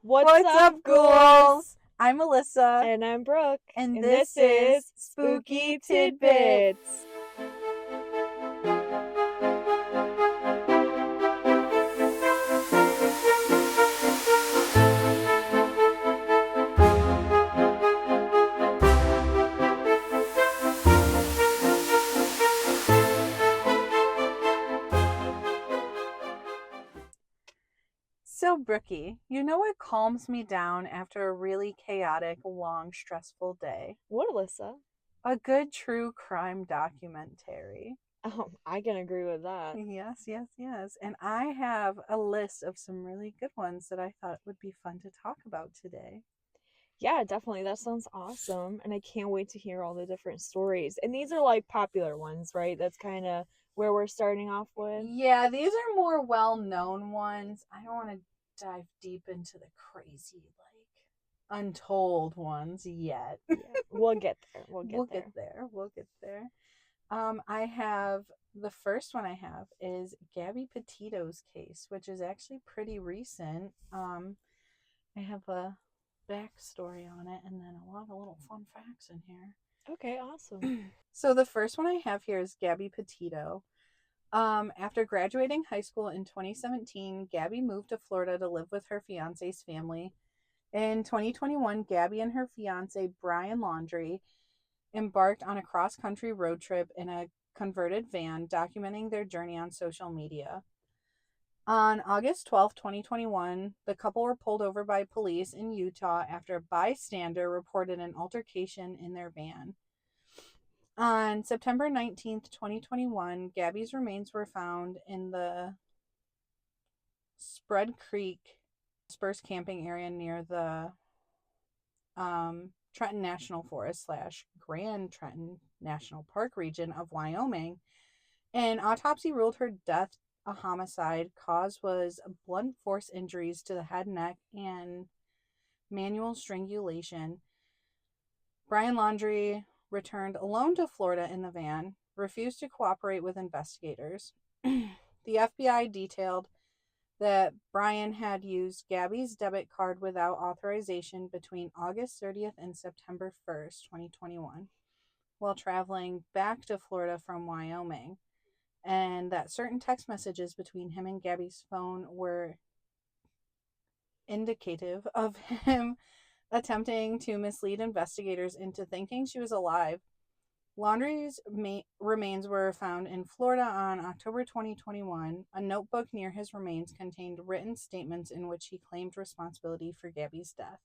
What's up, ghouls? I'm Melissa, And I'm Brooke. and this is Spooky Tidbits. So, Brookie, you know what calms me down after a really chaotic, long, stressful day? What, Alyssa? A good true crime documentary. I can agree with that. Yes, yes, yes. And I have a list of some really good ones that I thought would be fun to talk about today. Yeah, definitely. That sounds awesome. And I can't wait to hear all the different stories. And these are like popular ones, right? That's kind of where we're starting off with. Yeah, these are more well-known ones. I don't want to dive deep into the crazy, like, untold ones yet. Yeah, we'll get there. We'll get there. We'll get there. I have the first one I have is Gabby Petito's case, which is actually pretty recent. I have a backstory on it and then a lot of little fun facts in here. Okay, awesome. So the first one I have here is Gabby Petito. After graduating high school in 2017, Gabby moved to Florida to live with her fiance's family. In 2021, Gabby and her fiance, Brian Laundrie, embarked on a cross-country road trip in a converted van, documenting their journey on social media. On August 12th, 2021, the couple were pulled over by police in Utah after a bystander reported an altercation in their van. On September 19th, 2021, Gabby's remains were found in the Spread Creek dispersed camping area near the Trenton National Forest / Grand Trenton National Park region of Wyoming. An autopsy ruled her death a homicide. Cause was blunt force injuries to the head, neck, and manual strangulation. Brian Laundrie returned alone to Florida in the van, refused to cooperate with investigators. The FBI detailed that Brian had used Gabby's debit card without authorization between August 30th and September 1st, 2021, while traveling back to Florida from Wyoming, and that certain text messages between him and Gabby's phone were indicative of him attempting to mislead investigators into thinking she was alive. Laundrie's remains were found in Florida on October 2021. A notebook near his remains contained written statements in which he claimed responsibility for Gabby's death.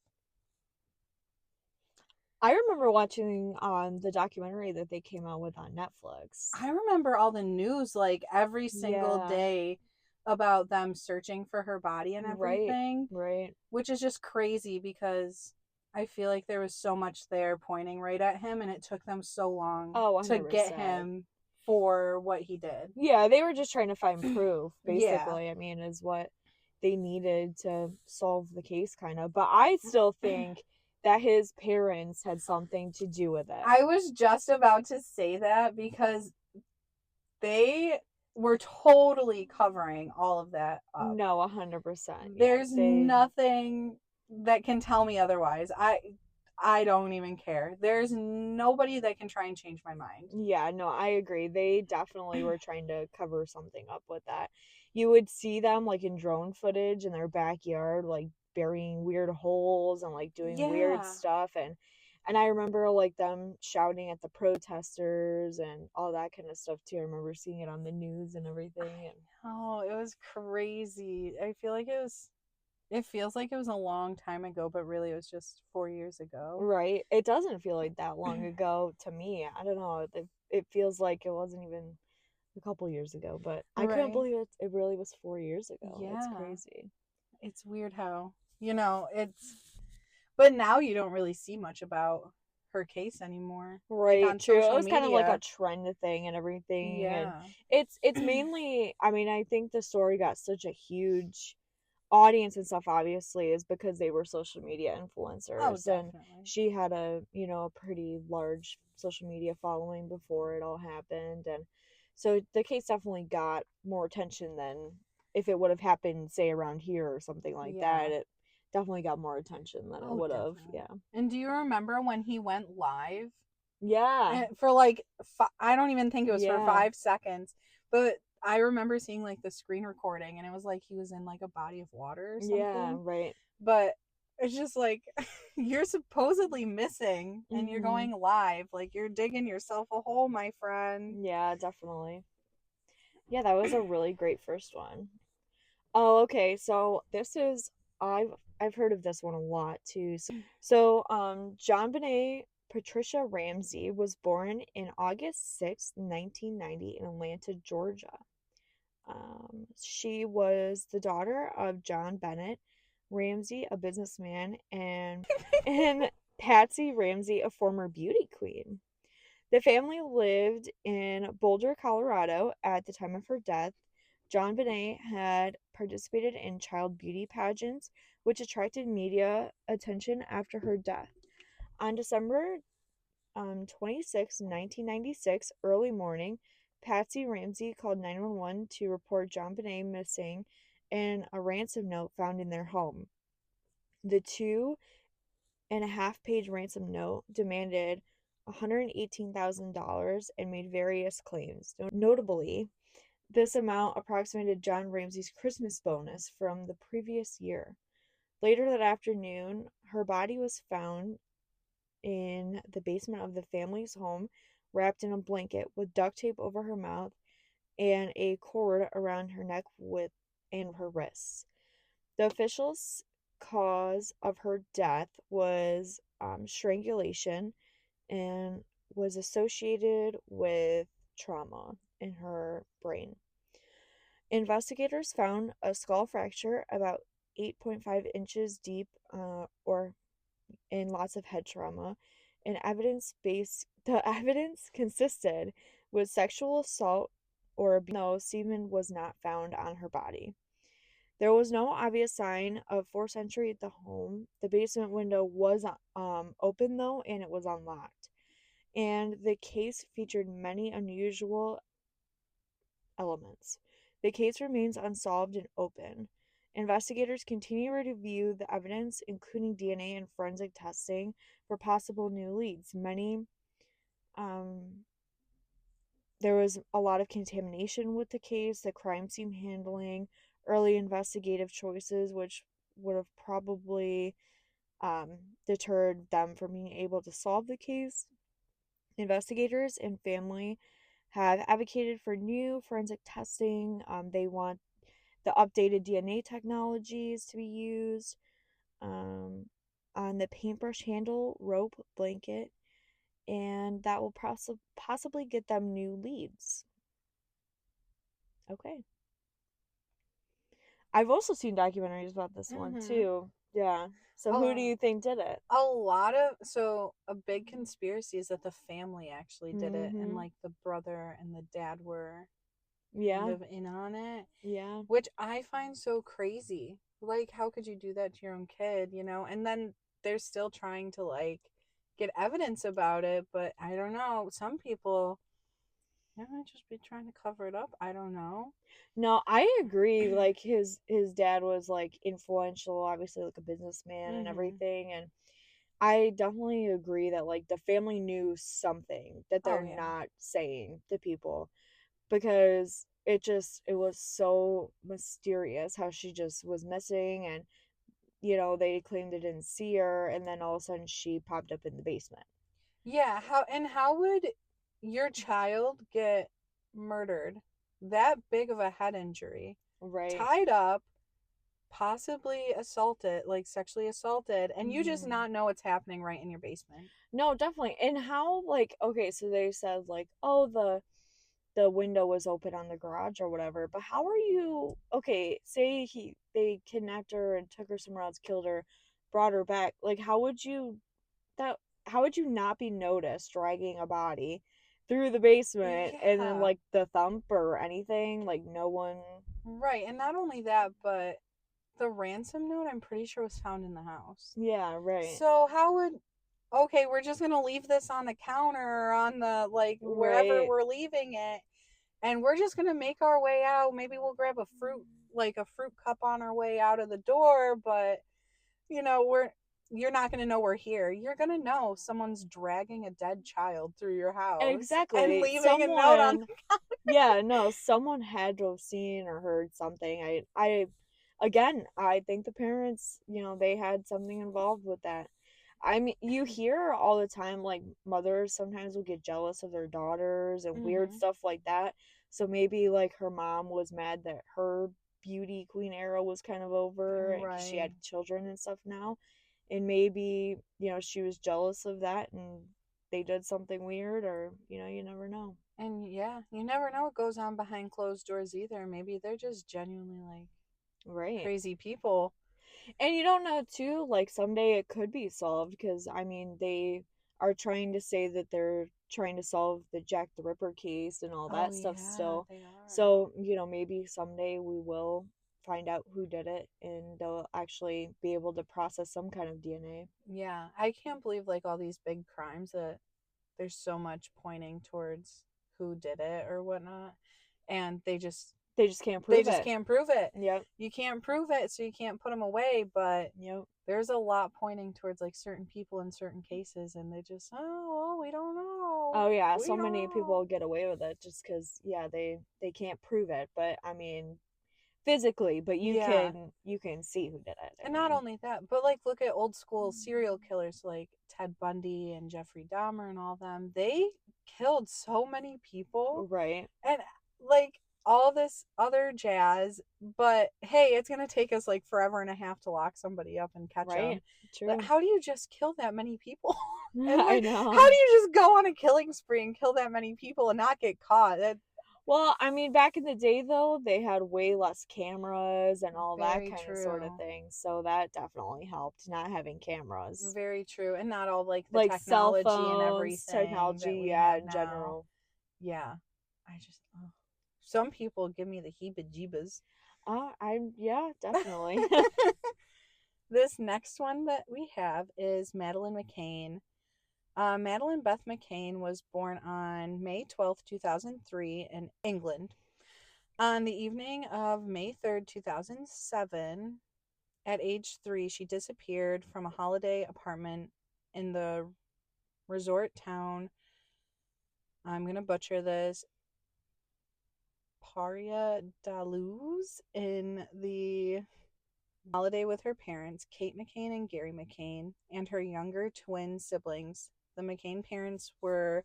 I remember watching the documentary that they came out with on Netflix. I remember all the news, like, every single day about them searching for her body and everything. Right. Which is just crazy because I feel like there was so much there pointing right at him, and it took them so long to get him for what he did. Yeah, they were just trying to find proof, basically. Yeah. I mean, is what they needed to solve the case, kind of. But I still think that his parents had something to do with it. I was just about to say that because they were totally covering all of that up. No, 100%. There's nothing that can tell me otherwise. I don't even care. There's nobody that can try and change my mind. Yeah, no, I agree. They definitely were trying to cover something up with that. You would see them like in drone footage in their backyard, like burying weird holes and like doing weird stuff, and I remember like them shouting at the protesters and all that kind of stuff too. I remember seeing it on the news and everything. Oh, it was crazy. I feel like it feels like it was a long time ago, but really it was just 4 years ago. Right. It doesn't feel like that long ago to me. I don't know. It feels like it wasn't even a couple years ago, but I couldn't believe it really was 4 years ago. Yeah. It's crazy. It's weird how, but now you don't really see much about her case anymore. Right, like on true. Social It was kind of like media. a trend thing and everything. Yeah. And it's mainly, I mean, I think the story got such a huge audience and stuff, obviously, is because they were social media influencers. Oh, definitely. And she had a pretty large social media following before it all happened, and so the case definitely got more attention than if it would have happened, say, around here or something like that. It definitely got more attention than it Oh, would have. definitely. Yeah. And do you remember when he went live? Yeah. For like, I don't even think it was for Yeah. 5 seconds, but I remember seeing like the screen recording and it was like he was in like a body of water or Yeah, something. right. But it's just like, you're supposedly missing and you're Mhm. going live. Like, you're digging yourself a hole, my friend. Yeah, definitely. Yeah, that was a really great first one. Oh, okay. So this is I've heard of this one a lot too. So, John Benet Patricia Ramsey was born in August 6th, 1990 in Atlanta, Georgia. She was the daughter of John Bennett Ramsey, a businessman, and Patsy Ramsey, a former beauty queen. The family lived in Boulder, Colorado at the time of her death. John Bonet had participated in child beauty pageants, which attracted media attention after her death. On December 26, 1996, early morning, Patsy Ramsey called 911 to report John Bonet missing and a ransom note found in their home. The 2.5-page ransom note demanded $118,000 and made various claims. Notably, this amount approximated John Ramsey's Christmas bonus from the previous year. Later that afternoon, her body was found in the basement of the family's home, wrapped in a blanket with duct tape over her mouth and a cord around her neck and her wrists. The official cause of her death was strangulation and was associated with trauma in her brain. Investigators found a skull fracture about 8.5 inches deep, or and lots of head trauma. And the evidence consisted with sexual assault or abuse, though semen was not found on her body. There was no obvious sign of forced entry at the home. The basement window was open though, and it was unlocked. And the case featured many unusual elements. The case remains unsolved and open. Investigators continue to review the evidence, including DNA and forensic testing, for possible new leads. Um, there was a lot of contamination with the case, the crime scene handling, early investigative choices, which would have probably deterred them from being able to solve the case. Investigators and family have advocated for new forensic testing. They want the updated DNA technologies to be used um, on the paintbrush handle, rope, blanket, and that will possibly get them new leads. Okay. I've also seen documentaries about this one Mm-hmm. too. Yeah. So who do Oh, you think did it? a big conspiracy is that the family actually did it and Mm-hmm. like the brother and the dad were kind Yeah. of in on it, Yeah. which I find so crazy. Like, how could you do that to your own kid, you know? And then they're still trying to like get evidence about it, but I don't know. Some people, they might just be trying to cover it up. I don't know. No, I agree. Like his dad was like influential, obviously like a businessman and Mm-hmm. everything, and I definitely agree that like the family knew something that Oh they're yeah. not saying to people because it was so mysterious how she just was missing, and they claimed they didn't see her, and then all of a sudden she popped up in the basement. Yeah, how would your child get murdered? That big of a head injury, Right. tied up, possibly assaulted, like sexually assaulted, and you just Hmm. not know what's happening right in your basement. No, definitely. And how, like, okay, so they said like, oh, the window was open on the garage or whatever, but how are you, okay, say they kidnapped her and took her somewhere else, killed her, brought her back, like that how would you not be noticed dragging a body through the basement and then Yeah. like the thump or anything, like no one. Right. And not only that, but the ransom note I'm pretty sure was found in the house. Yeah, right. So how would, okay, we're just gonna leave this on the counter or on the like wherever Right. we're leaving it, and we're just gonna make our way out. Maybe we'll grab a fruit, like a fruit cup on our way out of the door, but you're not going to know we're here. You're going to know someone's dragging a dead child through your house and Exactly. leaving a note on Someone, yeah, no, someone had to have seen or heard something. Again, I think the parents, they had something involved with that. I mean, you hear all the time, like, mothers sometimes will get jealous of their daughters and weird Mm-hmm. stuff like that. So maybe, like, her mom was mad that her beauty queen era was kind of over because she Right. had children and stuff now. And maybe, she was jealous of that and they did something weird, or, you never know. And yeah, you never know what goes on behind closed doors either. Maybe they're just genuinely like Right. crazy people. And you don't know too, like someday it could be solved because I mean they are trying to say that they're trying to solve the Jack the Ripper case and all Oh that stuff yeah, still. they are. So, maybe someday we will find out who did it and they'll actually be able to process some kind of DNA. Yeah, I can't believe like all these big crimes that there's so much pointing towards who did it or whatnot, and They just can't they prove just it. can't prove it. Yep. You can't prove it, so you can't put them away. But Yep. there's a lot pointing towards like certain people in certain cases, and they just well, we don't know. Oh yeah, We so don't many know. people get away with it just cuz yeah, they can't prove it, but I mean physically, but you Yeah, can see who did it. I and not mean, only that, but like look at old school serial killers like Ted Bundy and Jeffrey Dahmer and all them. They killed so many people, right. and like all this other jazz, but hey, it's gonna take us like forever and a half to lock somebody up and catch them. Right. But True. how do you just kill that many people? And I like, how know. do you just go on a killing spree and kill that many people and not get caught? That Well, I mean, back in the day, though, they had way less cameras and all that very kind of sort of true. thing. So that definitely helped, not having cameras. Very true. And not all like the Like cell technology and phones, everything that technology, we yeah, have in now. general. Yeah. I just some people give me the heebie jeebas. Yeah, definitely. This next one that we have is Madeline McCain. Madeline Beth McCain was born on May 12th, 2003, in England. On the evening of May 3rd, 2007, at age 3, she disappeared from a holiday apartment in the resort town. I'm going to butcher this. Paria Daluz in the holiday with her parents, Kate McCain and Gary McCain, and her younger twin siblings. The McCain parents were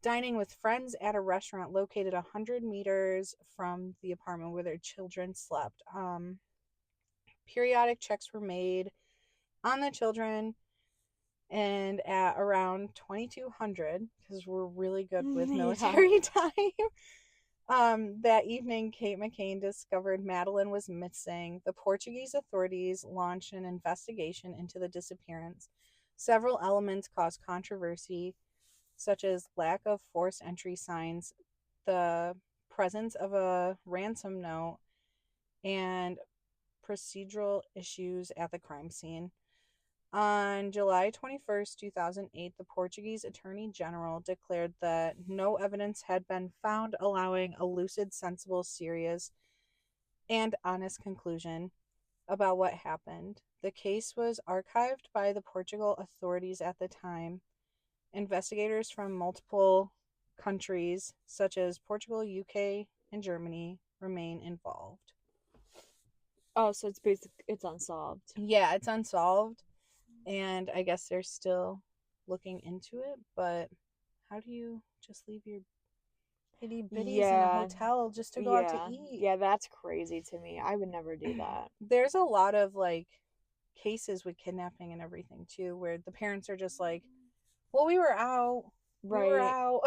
dining with friends at a restaurant located 100 meters from the apartment where their children slept. Periodic checks were made on the children, and at around 2200, because we're really good with Yeah. military time, that evening, Kate McCain discovered Madeline was missing. The Portuguese authorities launched an investigation into the disappearance. Several elements caused controversy, such as lack of forced entry signs, the presence of a ransom note, and procedural issues at the crime scene. On July 21st, 2008, the Portuguese Attorney General declared that no evidence had been found allowing a lucid, sensible, serious, and honest conclusion about what happened. The case was archived by the Portugal authorities at the time. Investigators from multiple countries, such as Portugal, UK, and Germany, remain involved. Oh, so it's unsolved. Yeah, it's unsolved, and I guess they're still looking into it, but how do you just leave your itty bitties in a Yeah. hotel just to go out to Yeah. eat? Yeah, that's crazy to me. I would never do that. There's a lot of like cases with kidnapping and everything too, where the parents are just like, well, we were out. We were Right. out.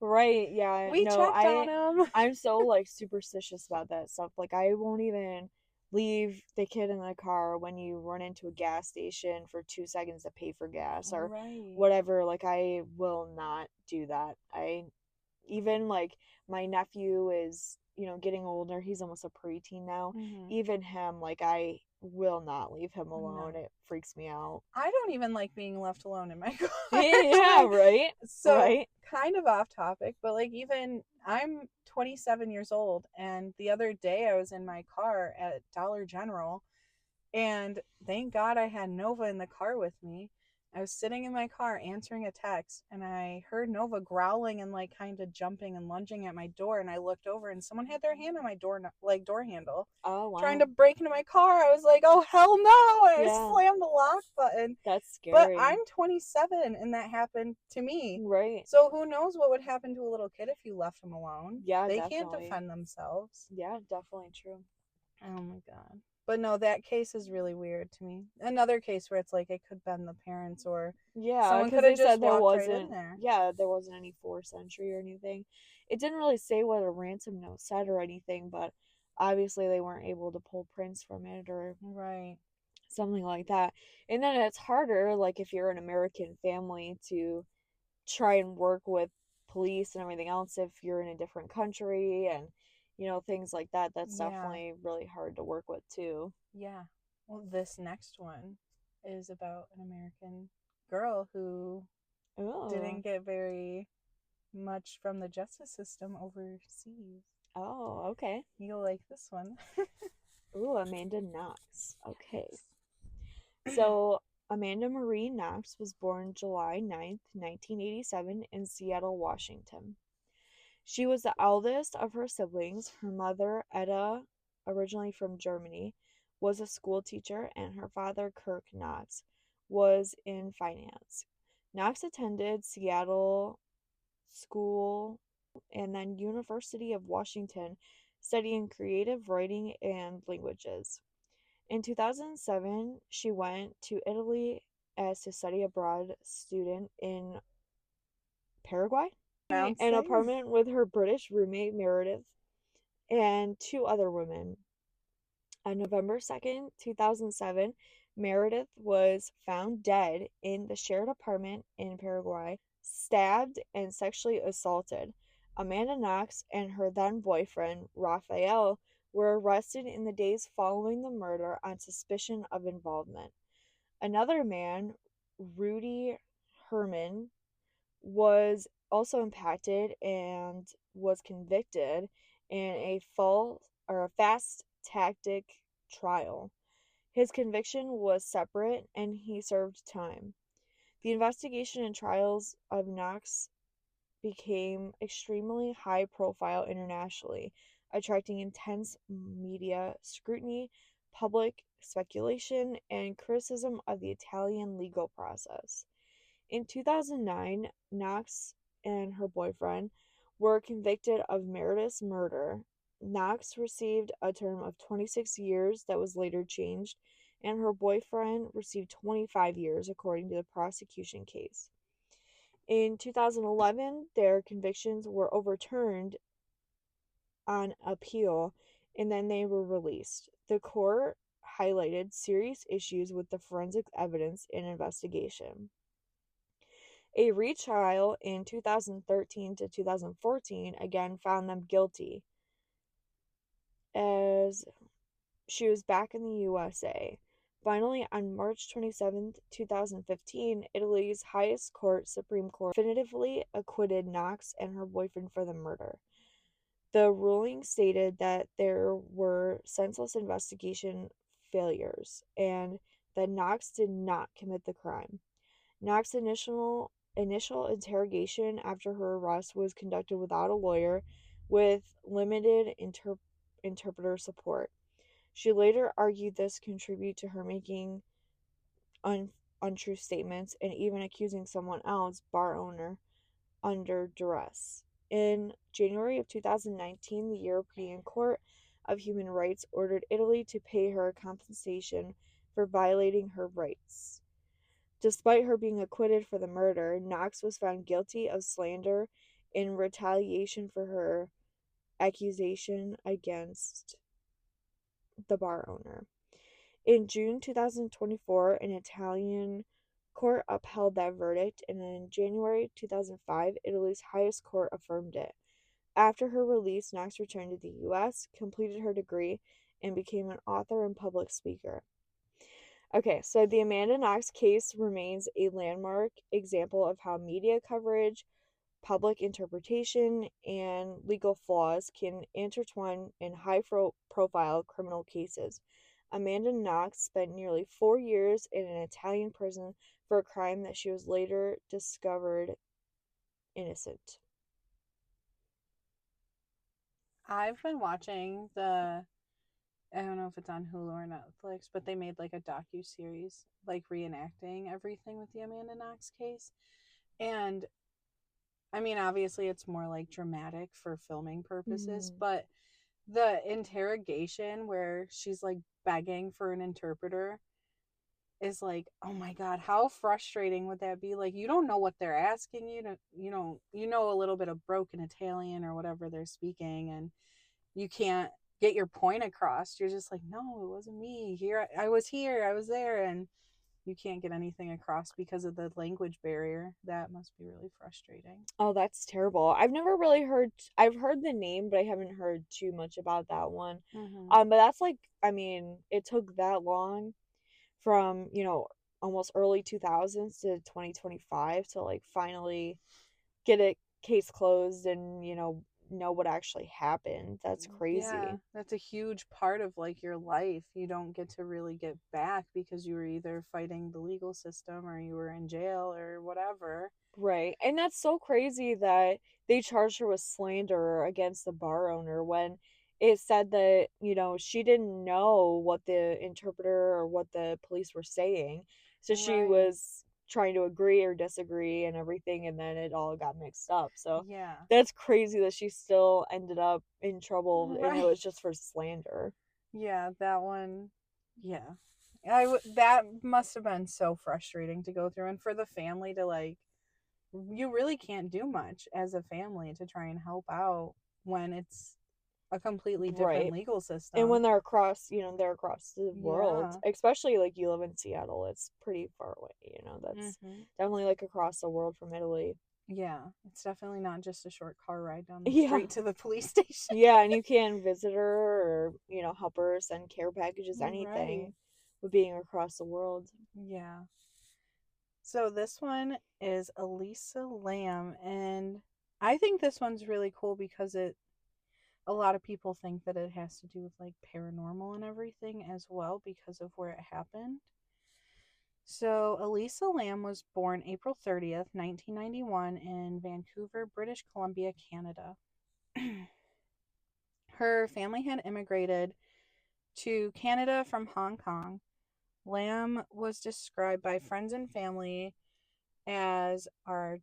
Right, yeah. We No, checked on them. I'm so like superstitious about that stuff. Like I won't even leave the kid in the car when you run into a gas station for 2 seconds to pay for gas or Right. whatever. Like I will not do that. I even like my nephew is, getting older. He's almost a preteen now. Mm-hmm. Even him, like I will not leave him alone. No. It freaks me out. I don't even like being left alone in my car. Yeah, Like, right? so Right? kind of off topic, but like even I'm 27 years old, and the other day I was in my car at Dollar General, And thank God I had Nova in the car with me. I was sitting in my car answering a text, and I heard Nova growling and like kind of jumping and lunging at my door. And I looked over, and someone had their hand on my door, like door handle, Oh, trying to wow. break into my car. I was like, "Oh hell no!" And I Yeah, slammed the lock button. that's But scary. I'm 27, and that happened to me. Right. So who knows what would happen to a little kid if you left them alone? Yeah, They can't definitely. defend themselves. Yeah, definitely true. Oh my god. But no, that case is really weird to me. Another case where it's like it could have been the parents or Yeah, someone because could have they just said walked right in there. there wasn't any forced entry or anything. It didn't really say what a ransom note said or anything, but obviously they weren't able to pull prints from it or Right. something like that. And then it's harder, like if you're an American family, to try and work with police and everything else if you're in a different country and, things like that. That's Yeah. definitely really hard to work with too. Yeah. Well, this next one is about an American girl who Oh, didn't get very much from the justice system overseas. oh, okay. You'll like this one. Ooh, Amanda Knox. Okay. Yes. So, Amanda Marie Knox was born July 9th, 1987, in Seattle, Washington. She was the eldest of her siblings. Her mother, Etta, originally from Germany, was a school teacher, and her father, Kirk Knox, was in finance. Knox attended Seattle School and then University of Washington, studying creative writing and languages. In 2007, she went to Italy as a study abroad student in Paraguay, an Announcing. apartment with her British roommate Meredith and two other women. On November 2nd, 2007, Meredith was found dead in the shared apartment in Paraguay, stabbed and sexually assaulted. Amanda Knox and her then boyfriend, Raphael, were arrested in the days following the murder on suspicion of involvement. Another man, Rudy Herman, was also impacted and was convicted in a fast tactic trial. His conviction was separate and he served time. The investigation and trials of Knox became extremely high profile internationally, attracting intense media scrutiny, public speculation, and criticism of the Italian legal process. In 2009, Knox and her boyfriend were convicted of Meredith's murder. Knox received a term of 26 years that was later changed, and her boyfriend received 25 years, according to the prosecution case. In 2011, their convictions were overturned on appeal, and then they were released. The court highlighted serious issues with the forensic evidence and investigation. A retrial in 2013 to 2014 again found them guilty as she was back in the USA. Finally, on March 27, 2015, Italy's highest court, Supreme Court, definitively acquitted Knox and her boyfriend for the murder. The ruling stated that there were senseless investigation failures and that Knox did not commit the crime. Knox's initial interrogation after her arrest was conducted without a lawyer, with limited interpreter support. She later argued this contributed to her making untrue statements and even accusing someone else, bar owner, under duress. In January of 2019, the European Court of Human Rights ordered Italy to pay her compensation for violating her rights. Despite her being acquitted for the murder, Knox was found guilty of slander in retaliation for her accusation against the bar owner. In June 2024, an Italian court upheld that verdict, and in January 2005, Italy's highest court affirmed it. After her release, Knox returned to the US, completed her degree, and became an author and public speaker. Okay, so the Amanda Knox case remains a landmark example of how media coverage, public interpretation, and legal flaws can intertwine in high profile criminal cases. Amanda Knox spent nearly 4 years in an Italian prison for a crime that she was later discovered innocent. I've been watching the, I don't know if it's on Hulu or Netflix, but they made like a docu-series like reenacting everything with the Amanda Knox case. And I mean, obviously it's more like dramatic for filming purposes, Mm. but the interrogation where she's like begging for an interpreter is like, oh my god, how frustrating would that be? Like, you don't know what they're asking you to, you know a little bit of broken Italian or whatever they're speaking, and you can't get your point across. You're just like, no, it wasn't me. I was here, I was there, and you can't get anything across because of the language barrier. That must be really frustrating. Oh, that's terrible. I've never really heard, I've heard the name, but I haven't heard too much about that one. Mm-hmm. But that's like, I mean, it took that long from, almost early 2000s to 2025 to like finally get a case closed and, know what actually happened. That's Yeah, crazy. that's a huge part of like your life. You don't get to really get back because you were either fighting the legal system or you were in jail or whatever. Right. And that's so crazy that they charged her with slander against the bar owner when it said that, she didn't know what the interpreter or what the police were saying. So she Right. was trying to agree or disagree and everything, and then it all got mixed up. So Yeah. that's crazy that she still ended up in trouble and it Right. was just for slander. Yeah, that one. Yeah. That must have been so frustrating to go through, and for the family to like, you really can't do much as a family to try and help out when it's a completely different Right. legal And when system. they're across the world, Yeah. especially like you live in Seattle, it's pretty far away, that's Mhm. definitely like across the world from Italy. Yeah, it's definitely not just a short car ride down the Yeah. street to the police station. Yeah, and you can visit her or, help her send care packages, Right. anything with being across the world. Yeah. So this one is Elisa Lamb, and I think this one's really cool because a lot of people think that it has to do with like paranormal and everything as well because of where it happened. So Elisa Lamb was born April 30th, 1991 in Vancouver, British Columbia, Canada. Her family had immigrated to Canada from Hong Kong. Lamb was described by friends and family as are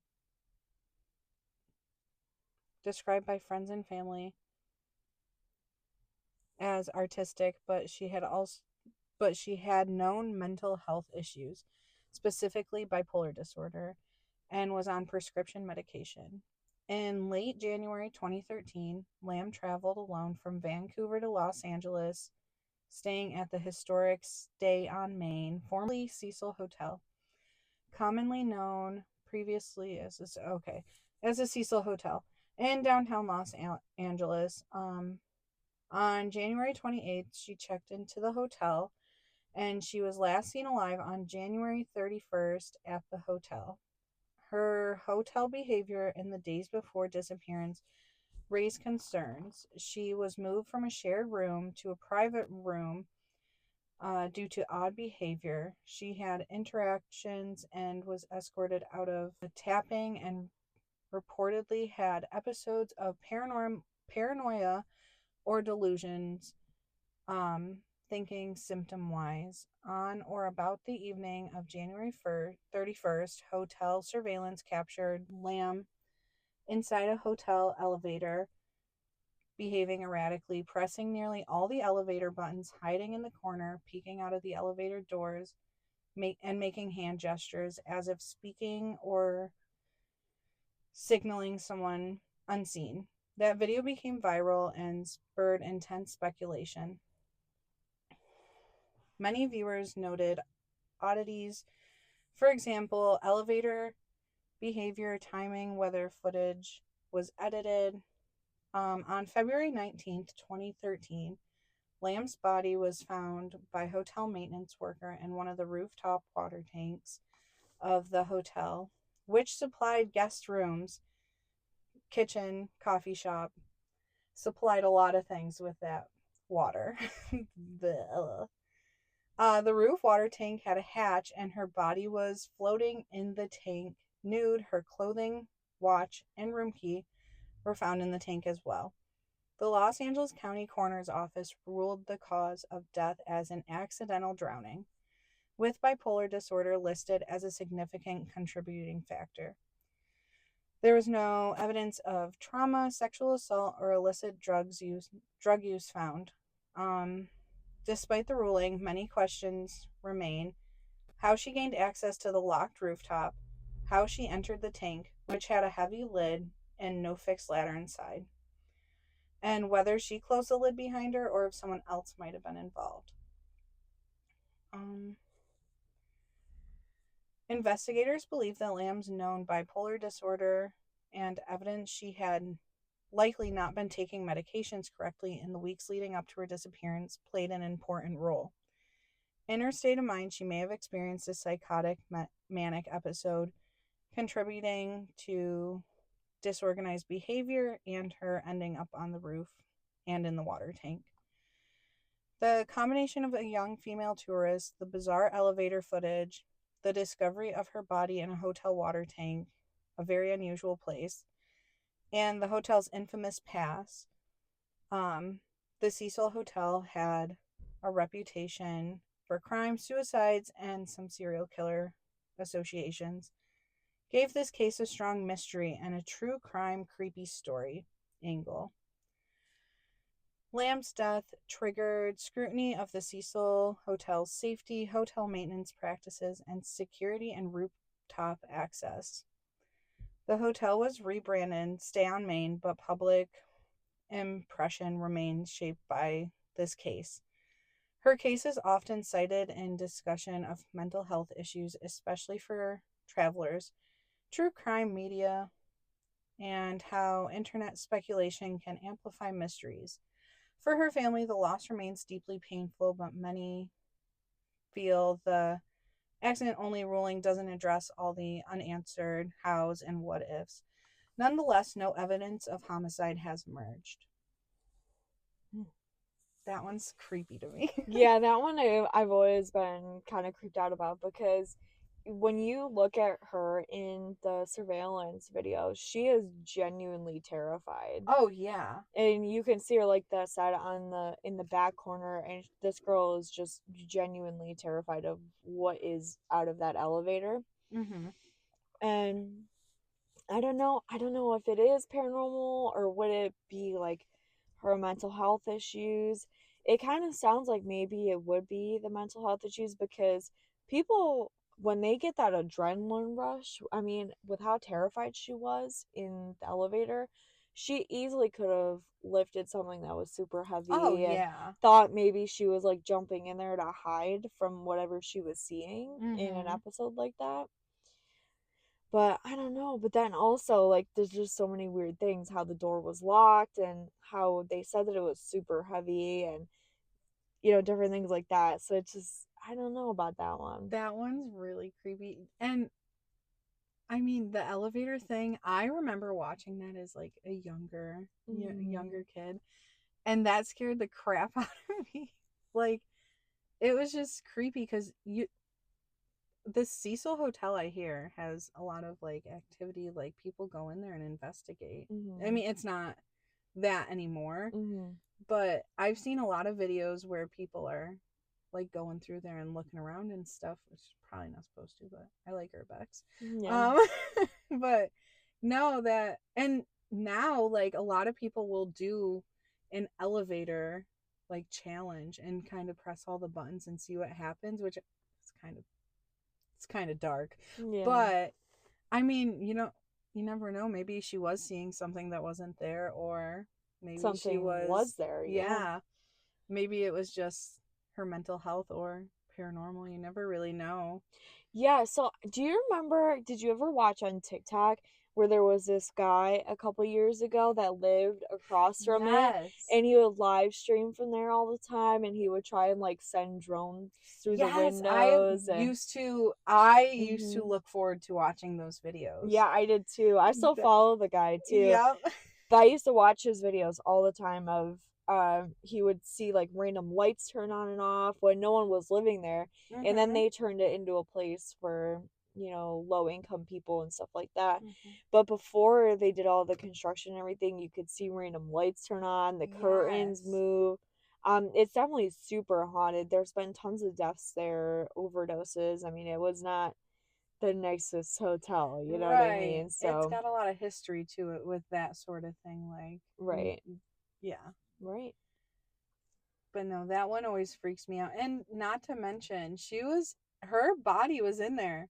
described by friends and family as artistic, but she had known mental health issues, specifically bipolar disorder, and was on prescription medication. In late January 2013, Lamb traveled alone from Vancouver to Los Angeles, staying at the historic Stay on Main, formerly Cecil Hotel, commonly known previously as a Cecil Hotel in downtown Los Angeles. On January 28th, she checked into the hotel, and she was last seen alive on January 31st at the hotel. Her hotel behavior in the days before disappearance raised concerns. She was moved from a shared room to a private room due to odd behavior. She had interactions and was escorted out of tapping and reportedly had episodes of paranoia or delusions, um, thinking symptom wise. On or about the evening of January 31st, hotel surveillance captured Lamb inside a hotel elevator, behaving erratically, pressing nearly all the elevator buttons, hiding in the corner, peeking out of the elevator doors, and making hand gestures as if speaking or signaling someone unseen. That video became viral and spurred intense speculation. Many viewers noted oddities, for example, elevator behavior, timing, whether footage was edited. On February 19th, 2013, Lamb's body was found by hotel maintenance worker in one of the rooftop water tanks of the hotel, which supplied guest rooms, kitchen, coffee shop, supplied a lot of things with that water. The roof water tank had a hatch, and her body was floating in the tank nude. Her clothing, watch, and room key were found in the tank as well. The Los Angeles County Coroner's Office ruled the cause of death as an accidental drowning, with bipolar disorder listed as a significant contributing factor. There was no evidence of trauma, sexual assault, or illicit drug use found. Um, Despite the ruling, many questions remain: how she gained access to the locked rooftop, how she entered the tank, which had a heavy lid and no fixed ladder inside, and whether she closed the lid behind her or if someone else might have been involved. Um, Investigators believe that Lamb's known bipolar disorder and evidence she had likely not been taking medications correctly in the weeks leading up to her disappearance played an important role. In her state of mind, she may have experienced a psychotic manic episode, contributing to disorganized behavior and her ending up on the roof and in the water tank. The combination of a young female tourist, the bizarre elevator footage, the discovery of her body in a hotel water tank, a very unusual place, and the hotel's infamous past. The Cecil Hotel had a reputation for crime, suicides, and some serial killer associations, gave this case a strong mystery and a true crime creepy story angle. Lamb's death triggered scrutiny of the Cecil Hotel's safety, hotel maintenance practices, and security and rooftop access. The hotel was rebranded Stay on Main, but public impression remains shaped by this case. Her case is often cited in discussion of mental health issues, especially for travelers, true crime media, and how internet speculation can amplify mysteries. For her family, the loss remains deeply painful, but many feel the accident only ruling doesn't address all the unanswered hows and what ifs. Nonetheless, no evidence of homicide has emerged. That one's creepy to me. Yeah, that one I've always been kind of creeped out about, because when you look at her in the surveillance videos, she is genuinely terrified. Oh, yeah. And you can see her, like, that side in the back corner, and this girl is just genuinely terrified of what is out of that elevator. Mm-hmm. And I don't know if it is paranormal or would it be like her mental health issues. It kind of sounds like maybe it would be the mental health issues, because people, when they get that adrenaline rush, I mean, with how terrified she was in the elevator, she easily could have lifted something that was super Oh, heavy and yeah. thought maybe she was like jumping in there to hide from whatever she was seeing in an Mm-hmm. episode like that. But I don't know. But then also, like, there's just so many weird things. How the door was locked, and how they said that it was super heavy, and, different things like that. So it's just, I don't know about that one. That one's really creepy. And I mean, the elevator thing, I remember watching that as like a younger kid, and that scared the crap out of me. Like, it was just creepy because the Cecil Hotel, I hear, has a lot of like activity, like people go in there and investigate. I Mm-hmm. mean, it's not that anymore, Mm-hmm. but I've seen a lot of videos where people are like going through there and looking around and stuff, which is probably not supposed to, but I like urbex. Yeah. Um, but no, that, and now like a lot of people will do an elevator like challenge and kind of press all the buttons and see what happens, which is kind of, it's kind of dark. Yeah. But I mean, you never know. Maybe she was seeing something that wasn't there, or maybe she Something was was, there. Yeah. yeah, maybe it was just her mental health or paranormal. You never really know. Yeah, so do you remember, did you ever watch on TikTok where there was this guy a couple years ago that lived across from it, Yes. and he would live stream from there all the time, and he would try and like send drones through the Yes, windows and I used to hmm look forward to watching those videos. yeah, I did too. I still That, follow the guy too. yep. But I used to watch his videos all the time of he would see like random lights turn on and off when no one was living there, and then Mhm. they turned it into a place for, low income people and stuff like that. Mhm. But before they did all the construction and everything, you could see random lights turn on, the curtains Yes. move. It's definitely super haunted. There's been tons of deaths there, overdoses. I mean, it was not the nicest hotel, you know what I Right. mean? It's So, got a lot of history to it with that sort of thing. Like, right, yeah. right. But no, that one always freaks me out. And not to mention, her body was in there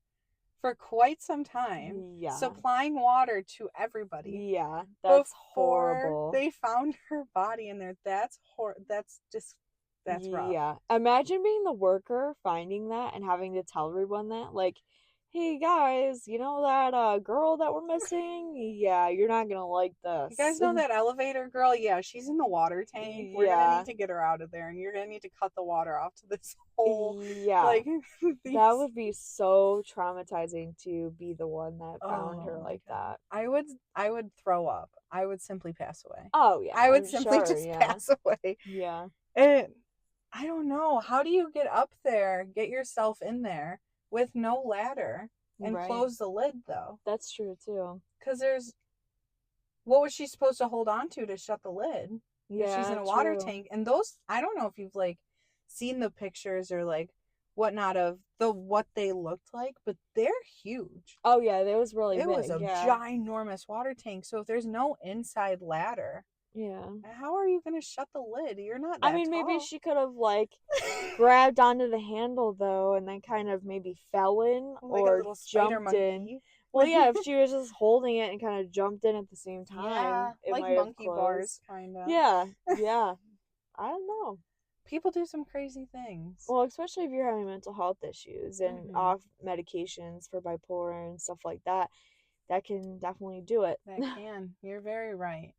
for quite some time, Yeah, supplying water to everybody yeah, that's before horrible. they found her body in there. That's just, that's rough. Yeah. Imagine being the worker finding that and having to tell everyone that, like, hey guys, you know that girl that we're missing? Yeah, you're not gonna like You this. guys know that elevator girl? Yeah, she's in the water tank. We're gonna Yeah. need to get her out of there, and you're gonna need to cut the water off to this whole, Yeah. like, That these. would be so traumatizing to be the one that found her Oh my like god. that. I would throw up. I would simply pass away. Oh yeah, I would I'm simply sure, just yeah. pass away. Yeah. And I don't know. How do you get up there, get yourself in there with no ladder and Right. close the lid though? That's true too. Cuz there's what was she supposed to hold on to shut the lid if she's in Yeah, a water true. tank? And those, I don't know if you've like seen the pictures or like whatnot of what they looked like, but they're huge. Oh yeah, that was really It was big, a yeah. ginormous water tank. So if there's no inside ladder, Yeah. how are you going to shut the lid? You're not I that mean, maybe tall. she could have like grabbed onto the handle though and then kind of maybe fell in Like a or little spider jumped in. monkey. Well, yeah, if she was just holding it and kind of jumped in at the same time, Yeah, it like might have monkey bars, closed. kind of. Yeah, yeah. I don't know. People do some crazy things. Well, especially if you're having mental health issues and Hmm. off medications for bipolar and stuff like that, that can definitely do it. That can. You're very right.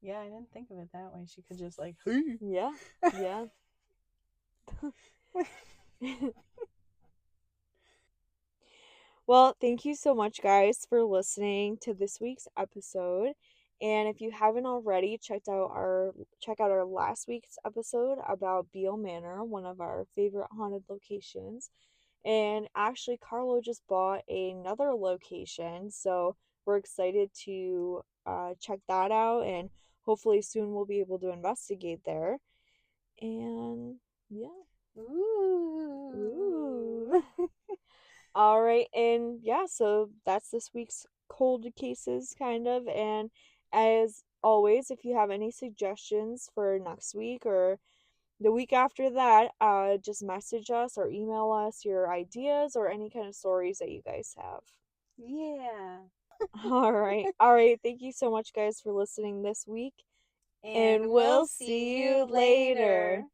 Yeah, I didn't think of it that way. She could just like, hey. Yeah, yeah. Well, thank you so much, guys, for listening to this week's episode. And if you haven't already check out our last week's episode about Beale Manor, one of our favorite haunted locations. And actually, Carlo just bought another location, so we're excited to check that out. And hopefully, soon we'll be able to investigate there. And yeah, Ooh. ooh. All right, and yeah, so that's this week's cold cases, kind of. And as always, if you have any suggestions for next week or the week after that, just message us or email us your ideas or any kind of stories that you guys have. Yeah. All right. Thank you so much, guys, for listening this week, And and we'll we'll see see you you later. later.